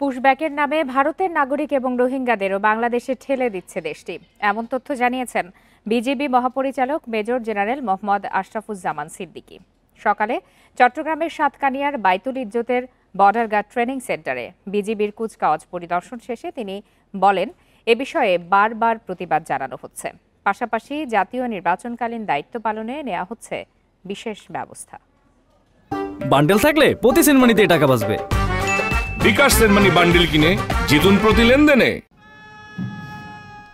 পুশব্যাকের নামে ভারতের নাগরিক এবং রোহিঙ্গাদেরও বাংলাদেশে ঠেলে দিচ্ছে দেশটি, এমন তথ্য জানিয়েছেন বিজিবি মহাপরিচালক মেজর জেনারেল মোহাম্মদ আশরাফুজ্জামান সিদ্দিকী। সকালে চট্টগ্রামের সাতকানিয়ার বাইতুল ইজ্জতের বর্ডার গার্ড ট্রেনিং সেন্টারে বিজিবির কুচকাওয়াজ পরিদর্শন শেষে তিনি বলেন, এ বিষয়ে বারবার প্রতিবাদ জানানো হচ্ছে। পাশাপাশি জাতীয় নির্বাচনকালীন দায়িত্ব পালনে নেওয়া হচ্ছে বিশেষ ব্যবস্থা। বান্ডেল থাকলে প্রতি সেনমানিতে টাকা বাঁচবে। বিকাশ সেনমানি বান্ডেল কিনে জিতুন প্রতি লেনদেনে।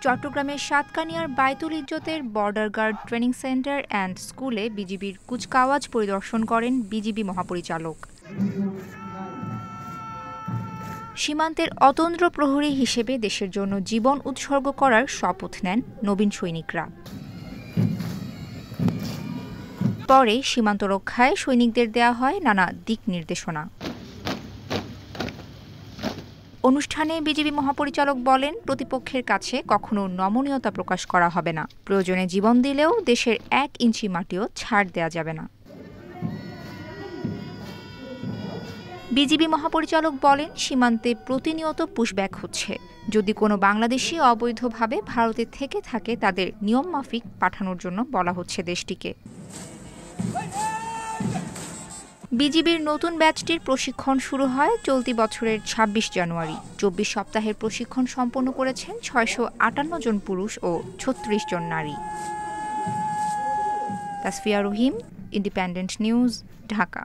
চট্টগ্রামের সাতকানিয়ার বাইতুল ইজ্জতের border guard training centre and স্কুলে বিজিবির কুচকাওয়াজ পরিদর্শন করেন বিজিবি মহাপরিচালক। সীমান্তের অতন্দ্র প্রহরী হিসেবে দেশের জন্য জীবন উৎসর্গ করার শপথ নেন নবীন সৈনিকরা। পরে সীমান্ত রক্ষায় সৈনিকদের দেয়া হয় নানা দিক নির্দেশনা। অনুষ্ঠানে বিজিবি মহাপরিচালক বলেন, প্রতিপক্ষের কাছে কখনো নমনীয়তা প্রকাশ করা হবে না। প্রয়োজনে জীবন দিলেও দেশের 1 ইঞ্চি মাটিও ছাড় দেয়া যাবে না। বিজিবি মহাপরিচালক বলেন, সীমান্তে প্রতিনিয়ত পুশব্যাক হচ্ছে। যদি কোনো বাংলাদেশি অবৈধভাবে ভারতে থেকে থাকে, তাদের নিয়মমাফিক পাঠানোর জন্য বলা হচ্ছে দেশটিকে। বিজিবির নতুন ব্যাচটির প্রশিক্ষণ শুরু হয় চলতি বছরের ২৬ জানুয়ারি। ২৪ সপ্তাহের প্রশিক্ষণ সম্পন্ন করেছেন ৬৫৮ জন পুরুষ ও ৩৬ জন নারী। তাসফিয়া রহিম, ইন্ডিপেন্ডেন্ট নিউজ, ঢাকা।